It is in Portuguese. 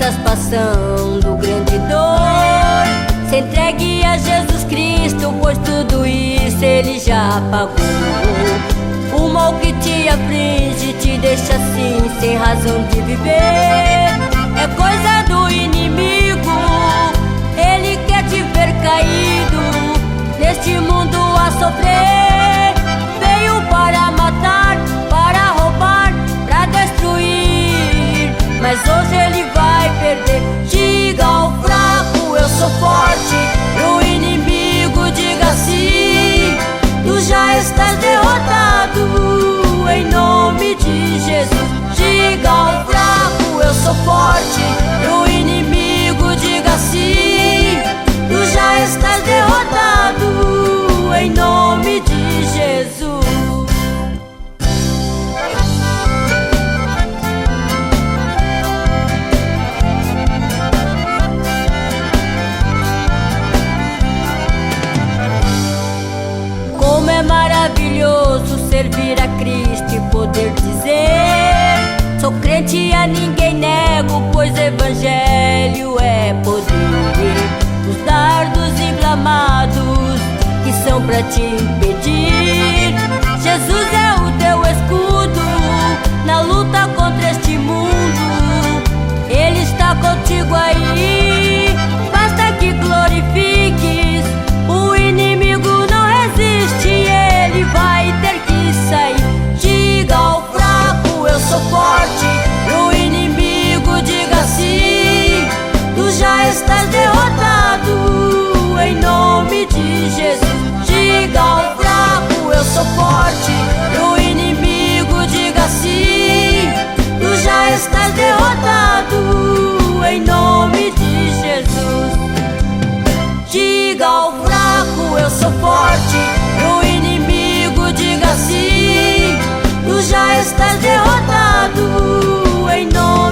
estás passando grande dor, se entregue a Jesus Cristo, pois tudo isso Ele já pagou. O mal que te aflige te deixa assim, sem razão de viver. É coisa do inimigo, ele quer te ver caído neste mundo a sofrer. Veio para matar, para roubar, para destruir, mas hoje ele vai perder. Diga ao fraco, eu sou forte. Pro inimigo diga sim, tu já estás derrotado, em nome de Jesus. Diga ao fraco, eu sou forte. Pro inimigo diga sim, tu já estás derrotado, em nome de Jesus. Como é maravilhoso servir a Cristo e poder dizer: sou crente, a ninguém nego, pois evangelho é poder. Os dardos inflamados que são pra te impedir, Jesus é o teu escudo na luta contra este mundo. Ele está contigo aí, basta que glorifiques. O inimigo não resiste, ele vai ter que sair. Diga ao fraco, eu sou forte. Pro inimigo diga sim, tu já estás derrotado, em nome de Jesus. Diga ao fraco, eu sou forte. Pro inimigo diga sim, tu já estás derrotado, em nome de Jesus. Diga ao fraco, eu sou forte. Pro inimigo diga sim, tu já estás derrotado, em nome